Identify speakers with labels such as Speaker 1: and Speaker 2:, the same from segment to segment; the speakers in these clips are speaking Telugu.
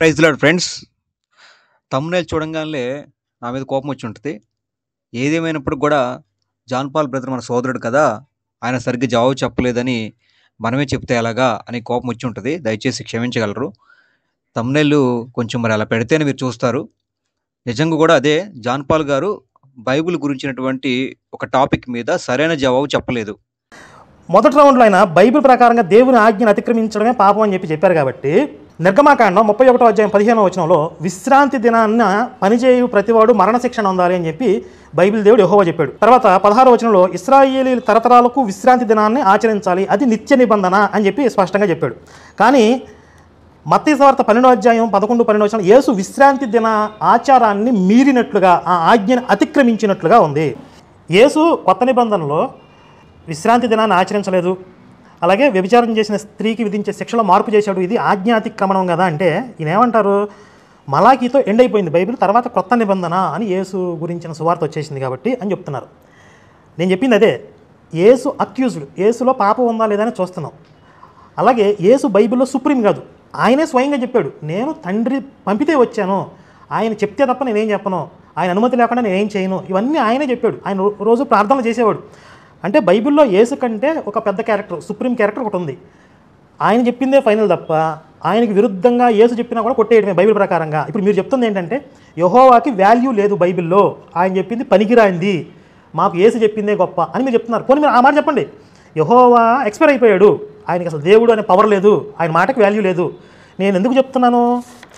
Speaker 1: Praise lord friends. థంబ్‌నెయిల్ చూడంగానే నా మీద కోపం వచ్చి ఉంటుంది. ఏదేమైనప్పుడు కూడా జాన్ పాల్ బ్రదర్ మన సోదరుడు కదా, ఆయన సరిగ్గా జవాబు చెప్పలేదని మనమే చెప్తే ఎలాగా అని కోపం వచ్చి ఉంటుంది. దయచేసి క్షమించగలరు. థంబ్‌నెయిల్ కొంచెం మరి అలా పెడితేనే మీరు చూస్తారు. నిజంగా కూడా అదే, జాన్ పాల్ గారు బైబిల్ గురించినటువంటి ఒక టాపిక్ మీద సరైన జవాబు చెప్పలేదు.
Speaker 2: మొదటి రౌండ్లో ఆయన బైబిల్ ప్రకారంగా దేవుని ఆజ్ఞను అతిక్రమించడమే పాపం అని చెప్పారు కాబట్టి నిర్గమాకాండం 31వ అధ్యాయం 15వ వచనంలో విశ్రాంతి దినాన్న పనిచేయు ప్రతివాడు మరణశిక్షణ పొందాలి అని చెప్పి బైబిల్ దేవుడు యెహోవా చెప్పాడు. తర్వాత 16వ వచనంలో ఇశ్రాయేలీయుల తరతరాలకు విశ్రాంతి దినాన్ని ఆచరించాలి, అది నిత్య నిబంధన అని చెప్పి స్పష్టంగా చెప్పాడు. కానీ మత్తయి సువార్త 12వ అధ్యాయం 11-12 వచనం యేసు విశ్రాంతి దిన ఆచారాన్ని మీరినట్లుగా, ఆ ఆజ్ఞను అతిక్రమించినట్లుగా ఉంది. యేసు కొత్త నిబంధనలో విశ్రాంతి దినాన్ని ఆచరించలేదు, అలాగే వ్యభిచారం చేసిన స్త్రీకి విధించే శిక్షలో మార్పు చేశాడు. ఇది ఆజ్ఞాతిక్రమణం కదా అంటే ఈయన ఏమంటారు, మలాకీతో ఎండ్ అయిపోయింది బైబిల్, తర్వాత కొత్త నిబంధన అని యేసు గురించిన సువార్త వచ్చేసింది కాబట్టి అని చెప్తున్నారు. నేను చెప్పింది అదే, యేసు అక్యూజ్డ్, యేసులో పాపం ఉందా లేదా అని చూస్తున్నాం. అలాగే యేసు బైబిల్లో సుప్రీం కాదు, ఆయనే స్వయంగా చెప్పాడు, నేను తండ్రి పంపితే వచ్చాను, ఆయన చెప్తే తప్ప నేనేం చెప్పను, ఆయన అనుమతి లేకుండా నేనేం చేయను, ఇవన్నీ ఆయనే చెప్పాడు. ఆయన రోజు ప్రార్థనలు చేసేవాడు. అంటే బైబిల్లో యేసు కంటే ఒక పెద్ద క్యారెక్టర్, సుప్రీం క్యారెక్టర్ ఒకటి ఉంది. ఆయన చెప్పిందే ఫైనల్ తప్ప ఆయనకి విరుద్ధంగా యేసు చెప్పినా కూడా కొట్టేయడమే బైబిల్ ప్రకారంగా. ఇప్పుడు మీరు చెప్తుంది ఏంటంటే యెహోవాకి వాల్యూ లేదు బైబిల్లో, ఆయన చెప్పింది పనికిరాంది, మాకు యేసు చెప్పిందే గొప్ప అని మీరు చెప్తున్నారు. పోనీ మీరు ఆ మాట చెప్పండి, యెహోవా ఎక్స్పైర్ అయిపోయాడు, ఆయనకి అసలు దేవుడు అనే పవర్ లేదు, ఆయన మాటకి వాల్యూ లేదు. నేను ఎందుకు చెప్తున్నాను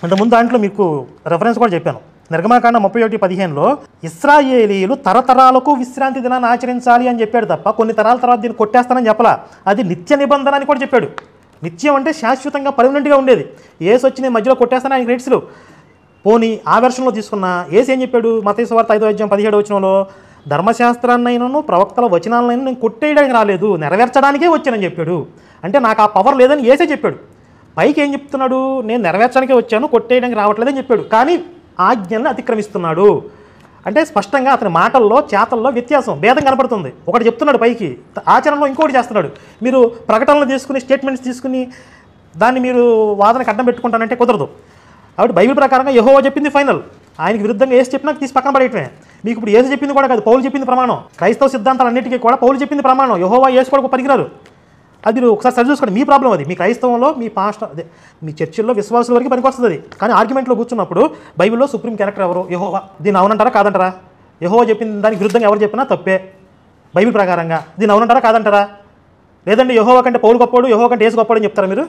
Speaker 2: అంటే ముందు దాంట్లో మీకు రెఫరెన్స్ కూడా చెప్పాను. నిర్గమాకాండం 31:15లో ఇశ్రాయేలీయులు తరతరాలకు విశ్రాంతి దినాన్ని ఆచరించాలి అని చెప్పాడు తప్ప కొన్ని తరాల తర్వాత దీన్ని కొట్టేస్తానని చెప్పలా. అది నిత్య నిబంధన అని కూడా చెప్పాడు. నిత్యం అంటే శాశ్వతంగా పర్మనెంట్గా ఉండేది. యేసు వచ్చి నేను మధ్యలో కొట్టేస్తాను ఆయనకి రైట్స్ లేవు. పోనీ ఆ వెర్షన్లో తీసుకున్న యేసు ఏం చెప్పాడు, మత్తయి సువార్త 5వ అధ్యాయం 17వ వచనంలో ధర్మశాస్త్రాన్నైనను ప్రవక్తల వచనాలనైనా నేను కొట్టేయడానికి రాలేదు, నెరవేర్చడానికే వచ్చానని చెప్పాడు. అంటే నాకు ఆ పవర్ లేదని యేసే చెప్పాడు. పైకి ఏం చెప్తున్నాడు, నేను నెరవేర్చడానికే వచ్చాను, కొట్టేయడానికి రావట్లేదని చెప్పాడు. కానీ ఆజ్ఞలను అతిక్రమిస్తున్నాడు అంటే స్పష్టంగా అతని మాటల్లో చేతల్లో వ్యత్యాసం, భేదం కనపడుతుంది. ఒకటి చెప్తున్నాడు పైకి, ఆచరణలో ఇంకోటి చేస్తున్నాడు. మీరు ప్రకటనలు తీసుకుని స్టేట్మెంట్స్ తీసుకుని దాన్ని మీరు వాదనకు అడ్డం పెట్టుకుంటానంటే కుదరదు. కాబట్టి బైబిల్ ప్రకారంగా యెహోవా చెప్పింది ఫైనల్, ఆయనకి విరుద్ధంగా యేసు చెప్పినా తీసి పక్కన పడేయటమే. మీకు ఇప్పుడు యేసు చెప్పింది కూడా కాదు, పౌలు చెప్పింది ప్రమాణం. క్రైస్తవ సిద్ధాంతాలన్నిటికీ కూడా పౌలు చెప్పింది ప్రమాణం, యెహోవా యేసు కూడా పనికిరారు. అది మీరు ఒకసారి సరి చూసుకోండి. మీ ప్రాబ్లం అది, మీ క్రైస్తవంలో మీ పాస్టర్ అదే మీ చర్చిల్లో విశ్వాసుల వరకు పనికి వస్తుంది. కానీ ఆర్గ్యుమెంట్లో కూర్చున్నప్పుడు బైబిల్లో సుప్రీం క్యారెక్టర్ ఎవరు, యెహోవా. దీన్ని అవునంటారా కాదంటారా? యెహోవా చెప్పిన దానికి విరుద్ధంగా ఎవరు చెప్పినా తప్పే బైబిల్ ప్రకారంగా. దీన్ని అవునంటారా కాదంటారా? లేదండి యెహోవా కంటే పౌలు గొప్పవాడు, యెహోవా కంటే యేసు గొప్పవాడు అని చెప్తారా మీరు?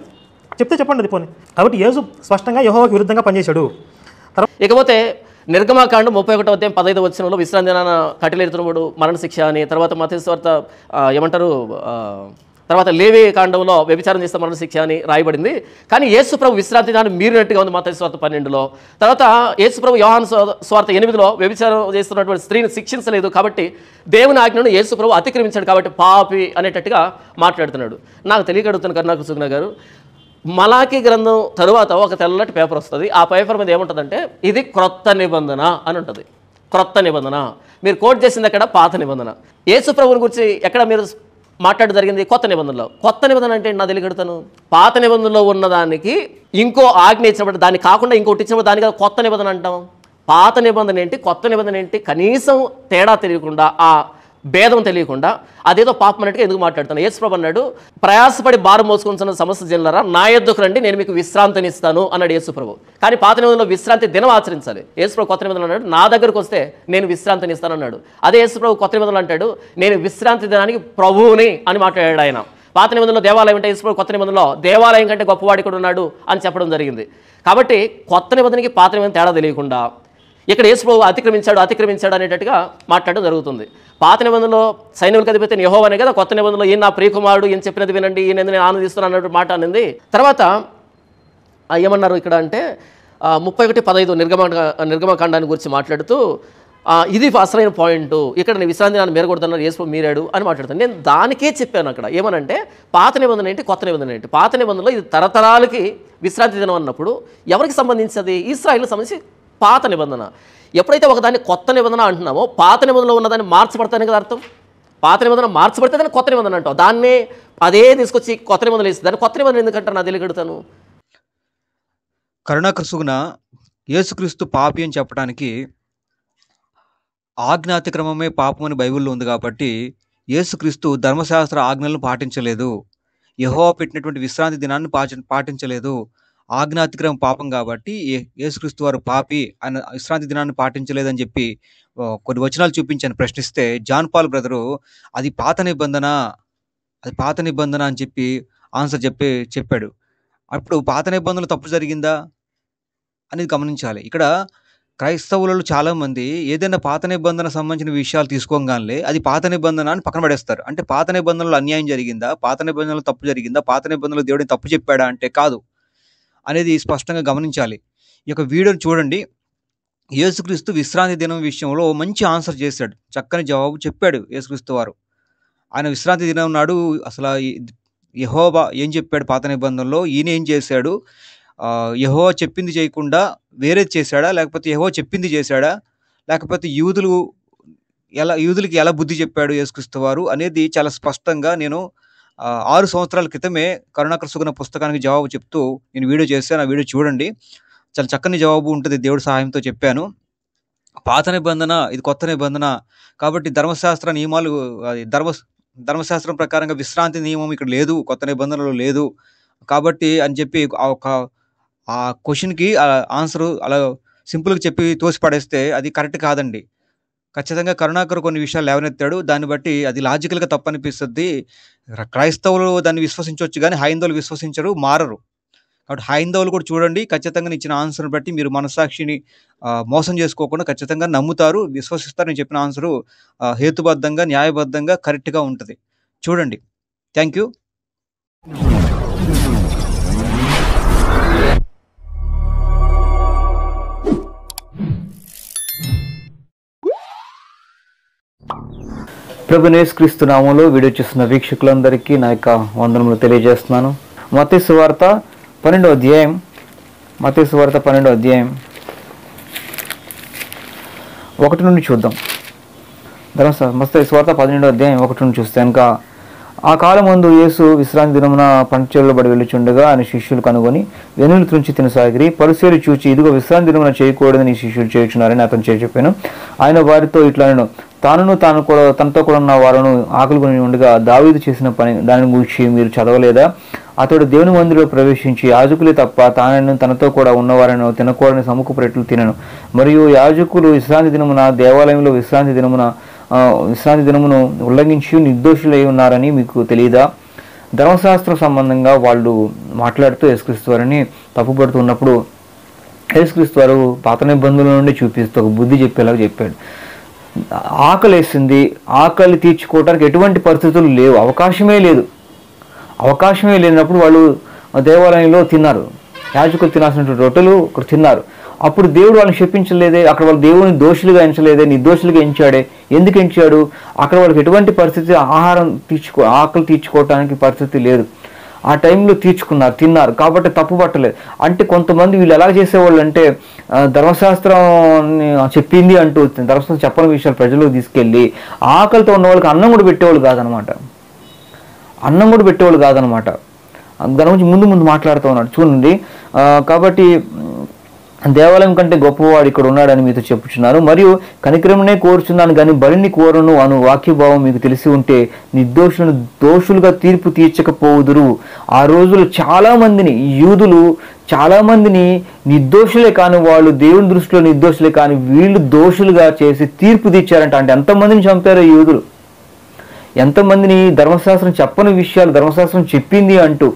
Speaker 2: చెప్తే చెప్పండి అది పోనీ. కాబట్టి యేసు స్పష్టంగా యెహోవాకి విరుద్ధంగా పనిచేశాడు.
Speaker 3: ఇకపోతే నిర్గమాకాండం 31వ అధ్యాయం 15వ వచనంలో విశ్రాంతి దినాన కట్టెలెత్తునప్పుడు మరణశిక్ష అని, తర్వాత మత్తయి సువార్త ఏమంటారు, తర్వాత లేవి కాండంలో వ్యభిచారం చేస్తే మరణశిక్ష అని రాయబడింది. కానీ యేసు ప్రభు విశ్రాంతి దినాన్ని మీరినట్టుగా ఉంది మత్తయి సువార్త 12లో. తర్వాత యేసు ప్రభు యోహాను సువార్త 8లో వ్యభిచారం చేస్తున్నటువంటి స్త్రీని శిక్షించలేదు కాబట్టి దేవుని ఆజ్ఞను యేసు ప్రభు అతిక్రమించాడు కాబట్టి పాపి అనేటట్టుగా మాట్లాడుతున్నాడు. నాకు తెలియక అడుగుతాను కరుణాకర్ సుగుణ గారు, మలాకీ గ్రంథం తరువాత ఒక తెల్లటి పేపర్ వస్తుంది. ఆ పేపర్ మీద ఏముంటుందంటే ఇది క్రొత్త నిబంధన అని ఉంటుంది. క్రొత్త నిబంధన మీరు కోట్ చేసింది ఎక్కడ, పాత నిబంధన. యేసు ప్రభుని గురించి ఎక్కడ మీరు మాట్లాడడం జరిగింది, కొత్త నిబంధనలో. కొత్త నిబంధన అంటే నా తెలియగడతాను, పాత నిబంధనలో ఉన్నదానికి ఇంకో ఆజ్ఞ ఇచ్చినప్పుడు దాన్ని కాకుండా ఇంకోటి ఇచ్చినప్పుడు దానికి కొత్త నిబంధన అంటాం. పాత నిబంధన ఏంటి, కొత్త నిబంధన ఏంటి, కనీసం తేడా తెలియకుండా, ఆ భేదం తెలియకుండా అదేదో పాపం అన్నట్టుగా ఎందుకు మాట్లాడుతాను. యేసు ప్రభు అన్నాడు, ప్రయాసపడి భారం మోసుకుంటున్న సమస్త జనులారా నా యొద్దకు రండి, నేను మీకు విశ్రాంతిని ఇస్తాను అన్నాడు యేసు ప్రభు. కానీ పాత నిబంధనలో విశ్రాంతి దినం ఆచరించాలి. యేసు ప్రభు కొత్త నిబంధనలు అన్నాడు, నా దగ్గరకు వస్తే నేను విశ్రాంతిని ఇస్తాను అన్నాడు. అదే యేసు ప్రభు కొత్త నిబంధనలు అంటాడు, నేను విశ్రాంతి దినానికి ప్రభువుని అని మాట్లాడాడు ఆయన. పాత నిబంధనలో దేవాలయం అంటే యేసు ప్రభు కొత్త నిబంధనలో దేవాలయం కంటే గొప్పవాడి కూడా ఉన్నాడు అని చెప్పడం జరిగింది. కాబట్టి కొత్త నిబంధనకి పాత నిబంధన తేడా తెలియకుండా ఇక్కడ యేసు ప్రభు అతిక్రమించాడు అనేటట్టుగా మాట్లాడడం జరుగుతుంది. పాత నిబంధనలో సైన్యులకు అధిపతి యెహోవానే కదా, కొత్త నిబంధనలో ఈయన నా ప్రియకుమారుడు, ఈయన చెప్పినది వినండి, ఈయన నేను ఆనందిస్తున్నాను అన్నట్టు మాట అనింది. తర్వాత ఏమన్నారు ఇక్కడ అంటే 31:15 నిర్గమకాండాన్ని గురించి మాట్లాడుతూ ఇది అసలైన పాయింట్, ఇక్కడ నేను విశ్రాంతి దినాన్ని మేరగొడుతున్నారు, యేసు ప్రభు మీరాడు అని మాట్లాడుతాను. నేను దానికే చెప్పాను అక్కడ ఏమనంటే పాత నిబంధన ఏంటి, కొత్త నిబంధన ఏంటి. పాత నిబంధనలో ఇది తరతరాలకి విశ్రాంతి దినం అన్నప్పుడు ఎవరికి సంబంధించింది, ఇశ్రాయేలుకి సంబంధించి పాత నిబంధన. ఎప్పుడైతే ఒకదాన్ని కొత్త నిబంధన అంటున్నామో పాత నిబంధనలో ఉన్నదాన్ని మార్చబడతానే కదా అర్థం. పాత నిబంధన మార్చబడితే దాన్ని కొత్త నిబంధన అంటాం. దాన్నే అదే తీసుకొచ్చి కొత్త నిబంధనలు ఇస్తుంది, దాన్ని కొత్త నిబంధన ఎందుకంటారు నా తెలియగడుతాను.
Speaker 1: కరుణాకృసుగున యేసుక్రీస్తు పాపి అని చెప్పడానికి ఆజ్ఞాతిక్రమమే పాపం అని బైబిల్లో ఉంది కాబట్టి యేసుక్రీస్తు ధర్మశాస్త్ర ఆజ్ఞలను పాటించలేదు. యెహోవా పెట్టినటువంటి విశ్రాంతి దినాన్ని పాటించలేదు. ఆజ్ఞాతిక్రమం పాపం కాబట్టి యేసుక్రీస్తు వారు పాపి, ఆయన విశ్రాంతి దినాన్ని పాటించలేదని చెప్పి కొన్ని వచనాలు చూపించాను ప్రశ్నిస్తే, జాన్ పాల్ బ్రదరు అది పాత నిబంధన అని చెప్పి ఆన్సర్ చెప్పాడు. అప్పుడు పాత నిబంధనలు తప్పు జరిగిందా అనేది గమనించాలి. ఇక్కడ క్రైస్తవులలో చాలామంది ఏదైనా పాత నిబంధన సంబంధించిన విషయాలు తీసుకోగానే అది పాత నిబంధన అని పక్కన పడేస్తారు. అంటే పాత నిబంధనలు అన్యాయం జరిగిందా, పాత నిబంధనలు తప్పు జరిగిందా, పాత నిబంధనలు దేవుడిని తప్పు చెప్పాడా అంటే కాదు అనేది స్పష్టంగా గమనించాలి. ఈ యొక్క వీడియోని చూడండి. యేసుక్రీస్తు విశ్రాంతి దినం విషయంలో మంచి ఆన్సర్ చేశాడు, చక్కని జవాబు చెప్పాడు యేసుక్రీస్తు వారు. ఆయన విశ్రాంతి దినం నాడు అసలు యెహోవా ఏం చెప్పాడు పాత నిబంధనలో, ఈయన ఏం చేశాడు, యెహోవా చెప్పింది చేయకుండా వేరేది చేశాడా, లేకపోతే యెహోవా చెప్పింది చేశాడా, లేకపోతే యూదులకి ఎలా బుద్ధి చెప్పాడు యేసుక్రీస్తు వారు అనేది చాలా స్పష్టంగా నేను 6 సంవత్సరాల క్రితమే కరుణాకృసుగున పుస్తకానికి జవాబు చెప్తూ నేను వీడియో చేశాను. ఆ వీడియో చూడండి, చాలా చక్కని జవాబు ఉంటుంది. దేవుడి సహాయంతో చెప్పాను. పాత నిబంధన, ఇది కొత్త నిబంధన కాబట్టి ధర్మశాస్త్ర నియమాలు, ధర్మశాస్త్రం ప్రకారంగా విశ్రాంతి నియమం ఇక్కడ లేదు, కొత్త నిబంధనలో లేదు కాబట్టి అని చెప్పి ఆ క్వశ్చన్కి ఆన్సర్ అలా సింపుల్గా చెప్పి తోసిపడేస్తే అది కరెక్ట్ కాదండి. ఖచ్చితంగా కరుణాకర్ కొన్ని విషయాలు లేవనెత్తాడు, దాన్ని బట్టి అది లాజికల్గా తప్పనిపిస్తుంది. క్రైస్తవులు దాన్ని విశ్వసించవచ్చు కానీ హైందవులు విశ్వసించరు, మారరు. కాబట్టి హైందవులు కూడా చూడండి, ఖచ్చితంగా ఇచ్చిన ఆన్సర్ని బట్టి మీరు మనస్సాక్షిని మోసం చేసుకోకుండా ఖచ్చితంగా నమ్ముతారు, విశ్వసిస్తారు. నేను చెప్పిన ఆన్సరు హేతుబద్ధంగా, న్యాయబద్ధంగా, కరెక్ట్గా ఉంటుంది. చూడండి. Thank you.
Speaker 4: ప్రభువైన యేసుక్రీస్తు నామములో వీడియో చూస్తున్న వీక్షకులందరికీ నా యొక్క వందనములు తెలియజేస్తున్నాను. మత్తయి సువార్త 12వ అధ్యాయం, మత్తయి సువార్త 12వ అధ్యాయం 1 నుండి చూద్దాం. మత్తయి సువార్త 12వ అధ్యాయం 1 నుండి చూస్తే కనుక, ఆ కాలమందు యేసు విశ్రాంతి దినమున పంటచేలలో బడి వెళ్ళుచుండగా ఆయన శిష్యులు కనుగొని వెనులు త్రుంచి తినసాగిరి. పరిసయ్యులు చూచి, ఇదిగో విశ్రాంతి దినమున చేయకూడదని శిష్యులు చేయుచున్నారని అతను చెప్పాను. ఆయన వారితో ఇట్లనెను, తనతో కూడా ఉన్న వారును ఆకలి కొని ఉండగా దావీదు చేసిన పని దానిని గూర్చి మీరు చదవలేదా? అతడు దేవుని మందిరంలో ప్రవేశించి యాజకులే తప్ప తానను తనతో కూడా ఉన్నవారను తినకూడని సముఖపు రెట్లు తినను. మరియు యాజకులు విశ్రాంతి దినమున దేవాలయంలో విశ్రాంతి దినమును ఉల్లంఘించి నిర్దోషులై ఉన్నారని మీకు తెలియదా? ధర్మశాస్త్రం సంబంధంగా వాళ్ళు మాట్లాడుతూ యేసుక్రీస్తు వారిని తప్పుపడుతున్నప్పుడు యేసుక్రీస్తు వారు పాత నిబంధనల నుండి చూపిస్తూ ఒక బుద్ధి చెప్పేలాగా చెప్పాడు. ఆకలేసింది, ఆకలి తీర్చుకోవడానికి ఎటువంటి పరిస్థితులు లేవు, అవకాశమే లేనప్పుడు వాళ్ళు దేవాలయంలో తిన్నారు. యాజకులు తినాల్సినటువంటి రొట్టెలు అక్కడ తిన్నారు. అప్పుడు దేవుడు వాళ్ళని శపించలేదే, అక్కడ వాళ్ళు దేవుని దోషులుగా ఎంచలేదే, నిర్దోషులుగా ఎంచాడే. ఎందుకు ఎంచాడు? అక్కడ వాళ్ళకి ఎటువంటి పరిస్థితి ఆకలి తీర్చుకోవటానికి పరిస్థితి లేదు. ఆ టైంలో తిన్నారు కాబట్టి తప్పు పట్టలేదు. అంటే కొంతమంది వీళ్ళు ఎలా చేసేవాళ్ళు అంటే, ధర్మశాస్త్రం చెప్పింది అంటూ ధర్మశాస్త్రం చెప్పని విషయాలు ప్రజలకు తీసుకెళ్ళి ఆకలితో ఉన్న వాళ్ళకి అన్నం కూడా పెట్టేవాళ్ళు కాదనమాట. దాని గురించి ముందు మాట్లాడుతూ ఉన్నాడు చూడండి. కాబట్టి దేవాలయం కంటే గొప్పవాడు ఇక్కడ ఉన్నాడని మీతో చెప్పుచున్నారు. మరియు కనికరమునే కోరుచున్నాను కానీ బలిని కోరను అను వాక్యభావం మీకు తెలిసి ఉంటే నిర్దోషులను దోషులుగా తీర్పు తీర్చకపోవుదురు. ఆ రోజులు యూదులు చాలా మందిని నిర్దోషులే కాని వాళ్ళు దేవుని దృష్టిలో నిర్దోషులే కానీ వీళ్ళు దోషులుగా చేసి తీర్పు తీర్చారంట. అంటే ఎంతమందిని చంపారో యూదులు, ఎంతమందిని ధర్మశాస్త్రం చెప్పని విషయాలు ధర్మశాస్త్రం చెప్పింది అంటూ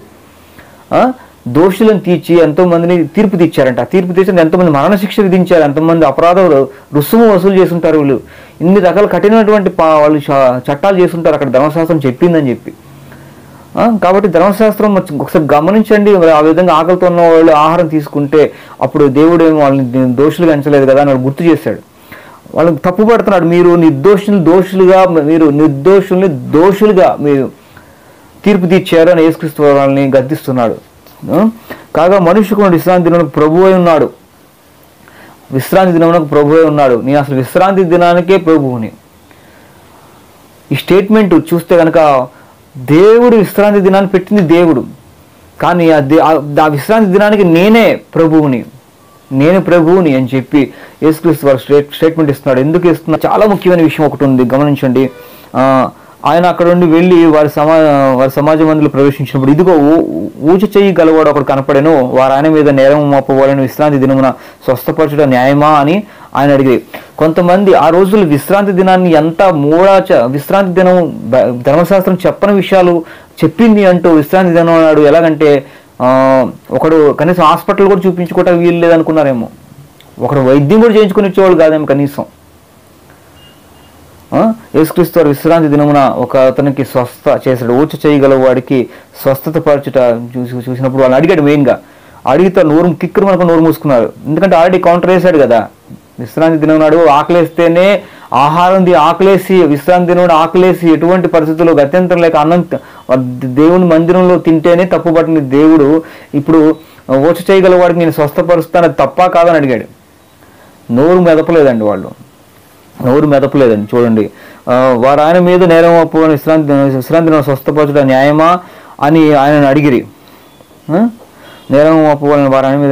Speaker 4: దోషులను తీర్చి ఎంతోమందిని తీర్పు తీర్చారంట. తీర్పు తీర్చి ఎంతోమంది మరణశిక్ష విధించారు, ఎంతోమంది అపరాధాలు రుసుము వసూలు చేస్తుంటారు. వీళ్ళు ఇన్ని రకాల కఠినటువంటి వాళ్ళు చట్టాలు చేస్తుంటారు అక్కడ ధర్మశాస్త్రం చెప్పిందని చెప్పి. కాబట్టి ధర్మశాస్త్రం ఒకసారి గమనించండి. ఆ విధంగా ఆకలితో ఉన్న వాళ్ళు ఆహారం తీసుకుంటే అప్పుడు దేవుడు ఏమో వాళ్ళని దోషులుగా ఎంచలేదు కదా అని వాళ్ళు గుర్తు చేశాడు. వాళ్ళని తప్పు పడుతున్నాడు. మీరు నిర్దోషుల్ని దోషులుగా మీరు తీర్పు తీర్చారు అని యేసుక్రీస్తు వాళ్ళని గద్దిస్తున్నాడు. కాగా మనుష్య కుమారుడు విశ్రాంతి దినమునకు ప్రభువై ఉన్నాడు. నేను అసలు విశ్రాంతి దినానికే ప్రభువుని. ఈ స్టేట్మెంట్ చూస్తే కనుక దేవుడు విశ్రాంతి దినాన్ని పెట్టింది దేవుడు. కానీ ఆ విశ్రాంతి దినానికి నేనే ప్రభువుని అని చెప్పి యేసుక్రీస్తు వారు స్టేట్మెంట్ ఇస్తున్నాడు. ఎందుకు ఇస్తున్నాడు? చాలా ముఖ్యమైన విషయం ఒకటి ఉంది, గమనించండి. ఆయన అక్కడ నుండి వెళ్ళి వారి సమాజ మందిలో ప్రవేశించినప్పుడు, ఇదిగో ఊచ చెయ్యి గలవాడు ఒకడు కనపడెను, వారు ఆయన మీద నేరం మోపవాలని విశ్రాంతి దినమున స్వస్థపరచడం న్యాయమా అని ఆయన అడిగి. కొంతమంది ఆ రోజులు విశ్రాంతి దినాన్ని ఎంత విశ్రాంతి దినం ధర్మశాస్త్రం చెప్పని విషయాలు చెప్పింది అంటూ విశ్రాంతి దినం అన్నాడు. ఎలాగంటే ఒకడు కనీసం హాస్పిటల్ కూడా చూపించుకోవటం వీలు లేదనుకున్నారేమో, ఒకడు వైద్యం కూడా చేయించుకుని వచ్చేవాళ్ళు కాదేమో కనీసం. యేసుక్రీస్తు వారు విశ్రాంతి దినమున ఒక అతనికి స్వస్థ చేశాడు. ఊచ చేయగల వాడికి స్వస్థత పరచుట చూసినప్పుడు వాళ్ళని అడిగాడు. మెయిన్గా అడిగితే కిక్కురు మనకు నోరు మూసుకున్నారు. ఎందుకంటే ఆల్రెడీ కౌంటర్ వేశాడు కదా. విశ్రాంతి దినం నాడు ఆకలేస్తేనే ఆహారం ఆకలేసి, విశ్రాంతి దినం ఆకలేసి ఎటువంటి పరిస్థితుల్లో గత్యంతరం లేక అన్నం దేవుని మందిరంలో తింటేనే తప్పుపట్టిన దేవుడు ఇప్పుడు ఊచ చేయగల వాడికి నేను స్వస్థపరుస్తాను, అది తప్పా కాదని అడిగాడు. నోరు మెదపలేదండి. చూడండి, వారు ఆయన మీద నేరం ఒప్పుకొని విశ్రాంతి స్వస్థపరచడం న్యాయమా అని ఆయనను అడిగిరి. నేరం ఒప్పుకోవాలని వారు ఆయన మీద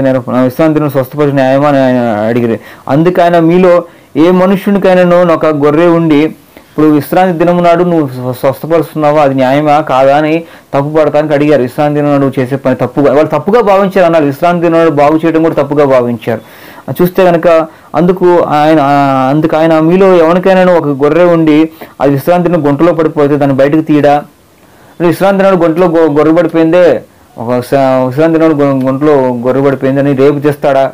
Speaker 4: విశ్రాంతిని స్వస్థపరచడం న్యాయమా అని ఆయన అడిగిరి. అందుకు ఆయన, మీలో ఏ మనుష్యునికైనాను ఒక గొర్రె ఉండి ఇప్పుడు విశ్రాంతి దినము నాడు నువ్వు స్వస్థపరుస్తున్నావా, అది న్యాయమా కాదా అని తప్పు పడటానికి అడిగారు. విశ్రాంతి దినం నాడు చేసే పని వాళ్ళు తప్పుగా భావించారు అన్నారు. విశ్రాంతి దినం నాడు బాగు చేయడం కూడా తప్పుగా భావించారు. చూస్తే కనుక అందుకు ఆయన, మీలో ఎవరికైనా ఒక గొర్రె ఉండి అది విశ్రాంతి దినం గుంటలో పడిపోతే దాన్ని బయటకు తీయడా? విశ్రాంతి నాడు గుంటలో గొర్రె పడిపోయిందే, విశ్రాంతి నాడు గుంటలో గొర్రె పడిపోయిందని రేపు తీస్తాడా,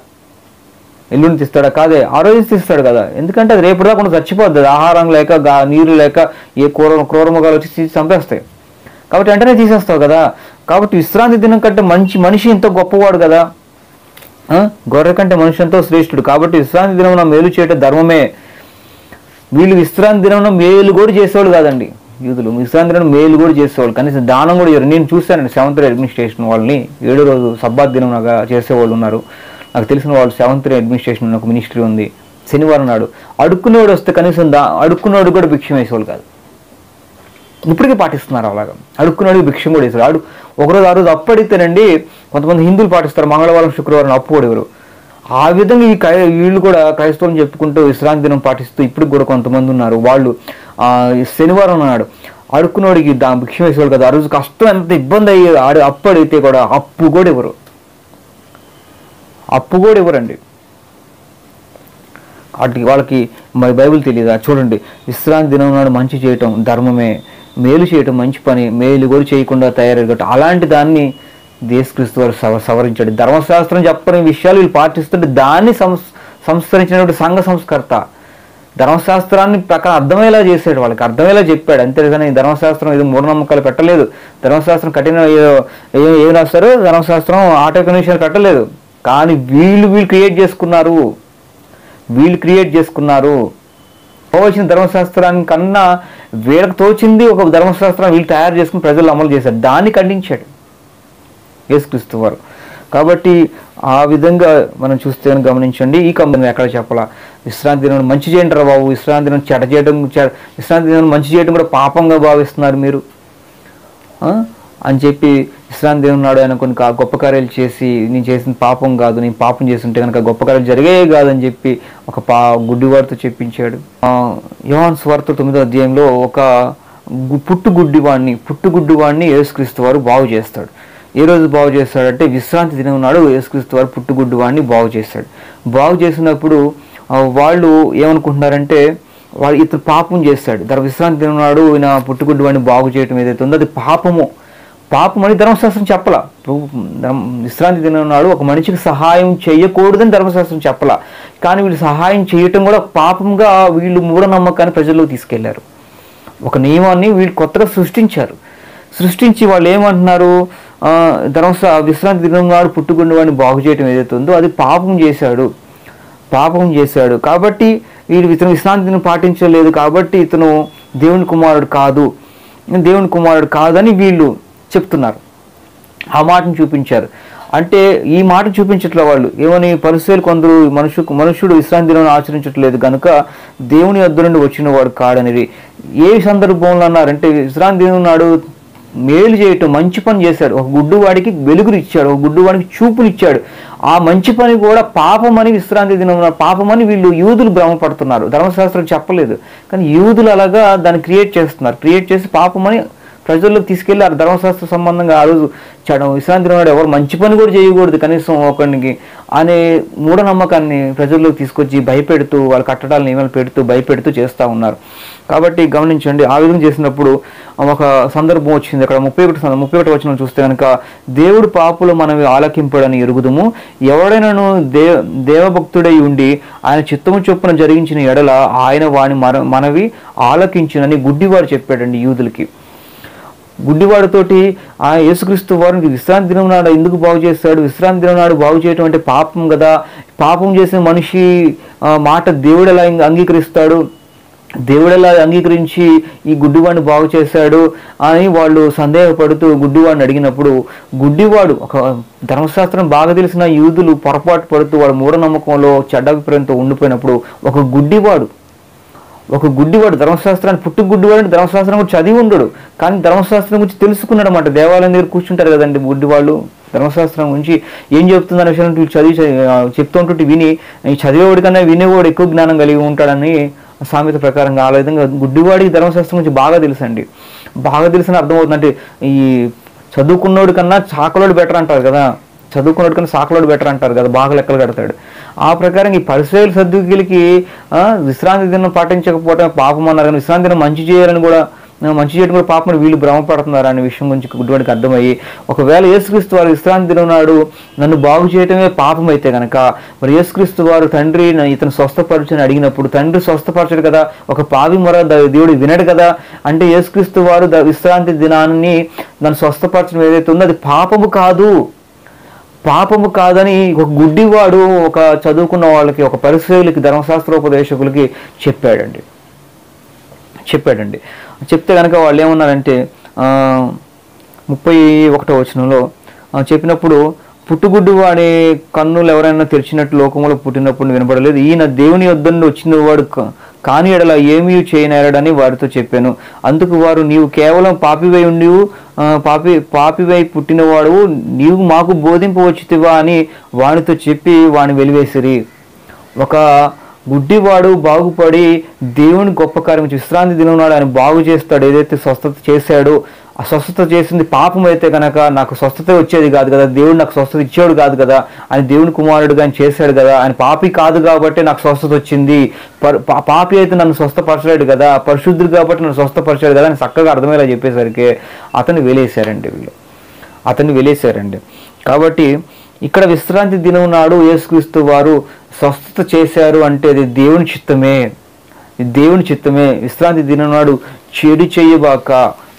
Speaker 4: ఎల్లుండి తీస్తాడా? కాదే, ఆ రోజు తీస్తాడు కదా. ఎందుకంటే అది రేపు దాకా చచ్చిపోద్ది, ఆహారం లేక నీరు లేక ఏ క్రూరముగాలు వచ్చి చంపేస్తాయి. కాబట్టి వెంటనే తీసేస్తావు కదా. కాబట్టి విశ్రాంతి దినం కంటే మనిషి ఎంతో గొప్పవాడు కదా, గొర్రె కంటే మనిషి ఎంతో శ్రేష్ఠుడు. కాబట్టి విశ్రాంతి దినం మేలు చేయటం ధర్మమే. వీళ్ళు విశ్రాంతి దినం మేలు కూడా చేసేవాళ్ళు కాదండి. యూదులు విశ్రాంతి దినం మేలు కూడా చేసేవాళ్ళు, కనీసం దానం కూడా చేయరు. నేను చూశానండి సెవెంత్ డే అడ్మినిస్ట్రేషన్ వాళ్ళని 7వ రోజు సబ్బాత్ దినం చేసేవాళ్ళు ఉన్నారు. నాకు తెలిసిన వాళ్ళు సెవెంత్ డే అడ్మినిస్ట్రేషన్ ఒక మినిస్ట్రీ ఉంది. శనివారం నాడు అడుక్కునేవాడు వస్తే కనీసం అడుక్కునేవాడు కూడా భిక్షం వేసేవాళ్ళు కాదు. ఇప్పటికీ పాటిస్తున్నారు అలాగా. అడుక్కునేవాడికి భిక్షం కూడా వేసేవాడు. ఒకరోజు ఆ రోజు అప్పు అడిగితేనండి, కొంతమంది హిందువులు పాటిస్తారు, మంగళవారం శుక్రవారం అప్పు అడిగారు. ఆ విధంగా వీళ్ళు కూడా క్రైస్తవులను చెప్పుకుంటూ విశ్రాంతి దినం పాటిస్తూ ఇప్పటికి కూడా కొంతమంది ఉన్నారు. వాళ్ళు శనివారం నాడు అడుక్కునోడికి భిక్షం వేసేవాళ్ళు కదా. ఆ రోజు కష్టం ఎంత ఇబ్బంది అయ్యి అప్పు అడిగితే కూడా అప్పు కూడా ఇవ్వరండి. వాళ్ళకి మరి బైబిల్ తెలియదా? చూడండి, విశ్రాంతి దినం నాడు మంచి చేయటం ధర్మమే, మేలు చేయటం మంచి పని, మేలు కూడా చేయకుండా తయారయ్యట. అలాంటి దాన్ని యేసుక్రీస్తు వారు సవరించాడు. ధర్మశాస్త్రం చెప్పని విషయాలు వీళ్ళు పాటిస్తుంటే దాన్ని సంస్కరించినటువంటి సంఘ సంస్కర్త ధర్మశాస్త్రాన్ని ప్రకారం అర్థమయ్యేలా చేశాడు, వాళ్ళకి అర్థమయ్యేలా చెప్పాడు. అంతేగాని ధర్మశాస్త్రం ఏదో మూఢనమ్మకాలు పెట్టలేదు. ధర్మశాస్త్రం కఠిన ఏం రాస్తారు, ధర్మశాస్త్రం ఆటో కనీషన్ కట్టలేదు. కానీ వీళ్ళు క్రియేట్ చేసుకున్నారు. పోవలసిన ధర్మశాస్త్రాన్ని కన్నా వీళ్ళకి తోచింది ఒక ధర్మశాస్త్రం వీళ్ళు తయారు చేసుకుని ప్రజలు అమలు చేశారు. దాన్ని ఖండించాడు యేసుక్రీస్తు వారు. కాబట్టి ఆ విధంగా మనం చూస్తే గమనించండి. ఈ కంపెనీ ఎక్కడ చెప్పాలా, విశ్రాంతి దినం మంచి చేయండి రా బాబు, విశ్రాంతి దినం విశ్రాంతి దినం మంచి చేయడం కూడా పాపంగా భావిస్తున్నారు మీరు అని చెప్పి విశ్రాంతి దినం నాడు ఆయన కొన్ని గొప్ప కార్యాలు చేసి, నేను చేసిన పాపం కాదు, నేను పాపం చేస్తుంటే కనుక గొప్ప కార్యాలు జరిగాయే కాదని చెప్పి ఒక గుడ్డివారితో చెప్పించాడు. యోహాను సువార్త 9వ అధ్యాయంలో ఒక పుట్టుగుడ్డివాడిని యేసుక్రీస్తు వారు బాగు చేస్తాడు. ఏ రోజు బాగు చేస్తాడంటే విశ్రాంతి దినం నాడు యేసుక్రీస్తు వారు పుట్టుగుడ్డివాడిని బాగు చేస్తాడు. బాగు చేసినప్పుడు వాళ్ళు ఏమనుకుంటున్నారంటే, ఇతను పాపం చేస్తాడు. విశ్రాంతి దినం నాడు ఈయన పుట్టుగుడ్డివాడిని బాగు చేయటం ఏదైతే ఉందో అది పాపం అని ధర్మశాస్త్రం చెప్పలా. విశ్రాంతి దినం నాడు ఒక మనిషికి సహాయం చేయకూడదని ధర్మశాస్త్రం చెప్పలా. కానీ వీళ్ళు సహాయం చేయటం కూడా పాపంగా వీళ్ళు మూఢనమ్మకాన్ని ప్రజల్లోకి తీసుకెళ్లారు. ఒక నియమాన్ని వీళ్ళు కొత్తగా సృష్టించి వాళ్ళు ఏమంటున్నారు, విశ్రాంతి దినం నాడు పుట్టుగుండవాడిని బాగు చేయటం ఏదైతే ఉందో అది పాపం చేశాడు కాబట్టి ఇతను విశ్రాంతి దినం పాటించలేదు, కాబట్టి ఇతను దేవుని కుమారుడు కాదని వీళ్ళు చెప్తున్నారు. ఆ మాటను చూపించారు. అంటే ఈ మాట చూపించట్లే వాళ్ళు ఏమని, పరిసయ్యులు కొందరు మనుష్యుడు విశ్రాంతి దినం ఆచరించట్లేదు కనుక దేవుని యొద్ద నుండి వచ్చిన వాడు కాడనిది. ఏ సందర్భంలో అన్నారంటే, విశ్రాంతి దినం నాడు మేలు చేయటం, మంచి పని చేశాడు. ఒక గుడ్డివాడికి వెలుగులు ఇచ్చాడు, ఒక గుడ్డివాడికి చూపులు ఇచ్చాడు. ఆ మంచి పని కూడా పాపమని విశ్రాంతి దినం పాపమని వీళ్ళు యూదులు భ్రమపడుతున్నారు. ధర్మశాస్త్రం చెప్పలేదు, కానీ యూదులు అలాగా దాన్ని క్రియేట్ చేస్తున్నారు. క్రియేట్ చేసి పాపమని ప్రజల్లోకి తీసుకెళ్ళి ఆ ధర్మశాస్త్ర సంబంధంగా ఆ రోజు విశ్రాంతి దినం ఎవరు మంచి పని కూడా చేయకూడదు కనీసం ఒకరికి అనే మూఢనమ్మకాన్ని ప్రజల్లోకి తీసుకొచ్చి భయపెడుతూ వాళ్ళ కట్టడాలు నియమాలు పెడుతూ భయపెడుతూ చేస్తూ ఉన్నారు. కాబట్టి గమనించండి, ఆ విధంగా చేసినప్పుడు ఒక సందర్భం వచ్చింది. అక్కడ 31 వచనం చూస్తే కనుక, దేవుడు పాపులు మనవి ఆలకింపడని ఎరుగుదుము, ఎవడైనాను దేవభక్తుడై ఉండి ఆయన చిత్తము చొప్పున జరిగించిన ఎడల ఆయన వాని మనవి ఆలకించునని గుడ్డివాడు చెప్పాడండి యూదులకి. గుడ్డివాడితోటి ఆ యేసుక్రీస్తు వారికి విశ్రాంతి దినం నాడు ఎందుకు బాగు చేస్తాడు? విశ్రాంతి దినం నాడు బాగు చేయటం అంటే పాపం కదా, పాపం చేసిన మనిషి మాట దేవుడు ఎలా అంగీకరిస్తాడు? దేవుడెలా అంగీకరించి ఈ గుడ్డివాడిని బాగు చేశాడు అని వాళ్ళు సందేహపడుతూ గుడ్డివాడిని అడిగినప్పుడు, గుడ్డివాడు ఒక ధర్మశాస్త్రం బాగా తెలిసిన యూదులు పొరపాటు పడుతూ వాడు మూఢనమ్మకంలో చెడ్డ అభిప్రాయంతో ఉండిపోయినప్పుడు ఒక గుడ్డివాడు ధర్మశాస్త్రాన్ని గుడ్డివాడు అంటే ధర్మశాస్త్రం కూడా చదివి ఉండడు, కానీ ధర్మశాస్త్రం గురించి తెలుసుకున్నాడు అన్నమాట. దేవాలయం దగ్గర కూర్చుంటారు కదండి గుడ్డివాళ్ళు, ధర్మశాస్త్రం గురించి ఏం చెప్తుందనే విషయాన్ని చెప్తూ ఉంటుంటే విని, చదివేవాడి కన్నా వినేవాడు ఎక్కువ జ్ఞానం కలిగి ఉంటాడని సామెత ప్రకారంగా ఆ విధంగా గుడ్డివాడికి ధర్మశాస్త్రం గురించి బాగా తెలుసండి. బాగా తెలిసిన అర్థమవుతుందంటే ఈ చదువుకున్నోడి కన్నా చాకలోడు బెటర్ అంటారు కదా, చదువుకున్నోడి కన్నా సాకలోడు బెటర్ అంటారు కదా, బాగా లెక్కలు కడతాడు. ఆ ప్రకారం ఈ పరిసయ్యుల సద్దుకిలకి విశ్రాంతి దినం పాటించకపోవడం పాపం అన్నారు, కానీ విశ్రాంతి దినం మంచి చేయడం కూడా పాపం వీళ్ళు భ్రమపడుతున్నారు అనే విషయం గురించి గుడ్డివాడికి అర్థమయ్యి, ఒకవేళ యేసుక్రీస్తు వారు విశ్రాంతి దినం నాడు నన్ను బాగు చేయటమే పాపం అయితే కనుక, మరి యేసుక్రీస్తు వారు తండ్రి ఇతను స్వస్థపరచని అడిగినప్పుడు తండ్రి స్వస్థపరచడు కదా, ఒక పావి మొర దేవుడు వినడు కదా, అంటే యేసుక్రీస్తు వారు విశ్రాంతి దినాన్ని నన్ను స్వస్థపరచడం ఏదైతే ఉందో అది పాపము కాదని ఒక గుడ్డివాడు ఒక చదువుకున్న వాళ్ళకి, ఒక పరిసయ్యులకి, ధర్మశాస్త్రోపదేశకులకి చెప్పాడండి. చెప్తే కనుక వాళ్ళు ఏమన్నారంటే 31వ వచనంలో చెప్పినప్పుడు, పుట్టుగుడ్డు వాడి కన్నులు ఎవరైనా తెరిచినట్టు లోకంలో పుట్టినప్పుడు వినపడలేదు, ఈయన దేవుని యొద్ద నుండి వచ్చిన వాడు కాని ఎడల ఏమీ చేయనేరడని వారితో చెప్పాను. అందుకు వారు, నీవు కేవలం పాపివై పుట్టినవాడు, నీవు మాకు బోధింపవచ్చుతివా అని వానితో చెప్పి వాని వెలివేసిరి. ఒక గుడ్డివాడు బాగుపడి దేవుని గొప్ప కార్యం విశ్రాంతి దినం నాడు ఆయన బాగు చేస్తాడు. ఏదైతే స్వస్థత చేశాడో ఆ స్వస్థత చేసింది పాపం అయితే కనుక నాకు స్వస్థత వచ్చేది కాదు కదా, దేవుడు నాకు స్వస్థత ఇచ్చేవాడు కాదు కదా, ఆయన దేవుని కుమారుడుగా ఆయన చేశాడు కదా, ఆయన పాపి కాదు కాబట్టి నాకు స్వస్థత వచ్చింది, పాపి అయితే నన్ను స్వస్థపరచలేడు కదా, పరిశుద్ధుడు కాబట్టి నన్ను స్వస్థపరచాడు కదా అని చక్కగా అర్థమయ్యేలా చెప్పేసరికి అతన్ని వెలేశారండి. కాబట్టి ఇక్కడ విశ్రాంతి దినం నాడు యేసుక్రీస్తు వారు స్వస్థత చేశారు అంటే అది దేవుని చిత్తమే. విశ్రాంతి దినం నాడు చెడు చెయ్యబాక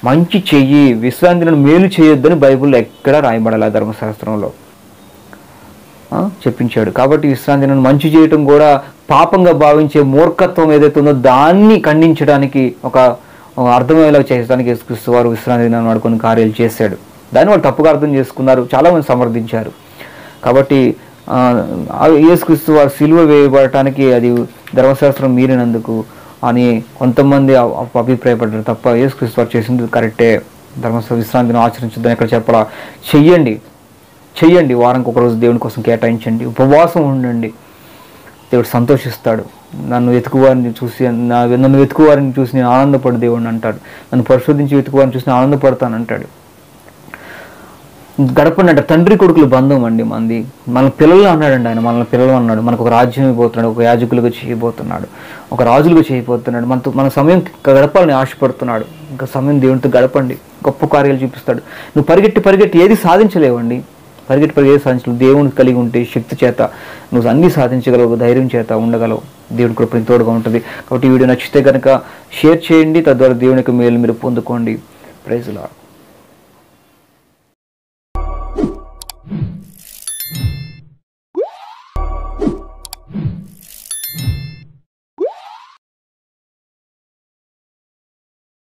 Speaker 4: మంచి చెయ్యి, విశ్రాంతి దినం మేలు చేయొద్దని బైబిల్లో ఎక్కడ రాయబడాలి ధర్మశాస్త్రంలో చెప్పించాడు. కాబట్టి విశ్రాంతి దినం మంచి చేయటం కూడా పాపంగా భావించే మూర్ఖత్వం ఏదైతే ఉందో దాన్ని ఖండించడానికి ఒక అర్థమయ్యేలా చేయడానికి యేసుక్రీస్తు వారు విశ్రాంతి దినం నాడు కొన్ని కార్యాలు చేశాడు. దాన్ని వాళ్ళు తప్పుగా అర్థం చేసుకున్నారు, చాలామంది సమర్థించారు. కాబట్టి యేసుక్రీస్తు వారు సిలువ వేయబడటానికి అది ధర్మశాస్త్రం మీరినందుకు అని కొంతమంది అభిప్రాయపడ్డారు తప్ప, యేసుక్రీస్తు వారు చేసింది కరెక్టే, ధర్మశాస్త్ర విశ్రాంతిని ఆచరించద్దని ఎక్కడ చెప్పలా. చెయ్యండి, వారానికి ఒకరోజు దేవుని కోసం కేటాయించండి, ఉపవాసం ఉండండి, దేవుడు సంతోషిస్తాడు. నన్ను వెతుకువారిని చూసి నేను ఆనందపడు దేవుడిని అంటాడు, నన్ను పరిశోధించి వెతుకువారిని చూసి నేను ఆనందపడతానంటాడు. గడపండి అంటే తండ్రి కొడుకుల బంధం అండి మంది. మన పిల్లలు అన్నాడండి ఆయన, మనల్ని పిల్లలు అన్నాడు. మనకు ఒక రాజ్యం ఇవ్వబోతున్నాడు, ఒక యాజకులుగా చేయబోతున్నాడు, ఒక రాజులుగా చేయబోతున్నాడు. మన సమయం గడపాలని ఆశపడుతున్నాడు. ఇంకా సమయం దేవునితో గడపండి, గొప్ప కార్యాలు చూపిస్తాడు. నువ్వు పరిగెట్టి ఏది సాధించలేవండి, ఏది సాధించలేవు. దేవుని కలిగి ఉంటే శక్తి చేత నువ్వు అన్నీ సాధించగలవు, ధైర్యం చేత ఉండగలవు. దేవుని కృప తోడుగా ఉంటుంది. కాబట్టి ఈ వీడియో నచ్చితే కనుక షేర్ చేయండి, తద్వారా దేవుని యొక్క మేలు మీరు పొందుకోండి. Praise lord.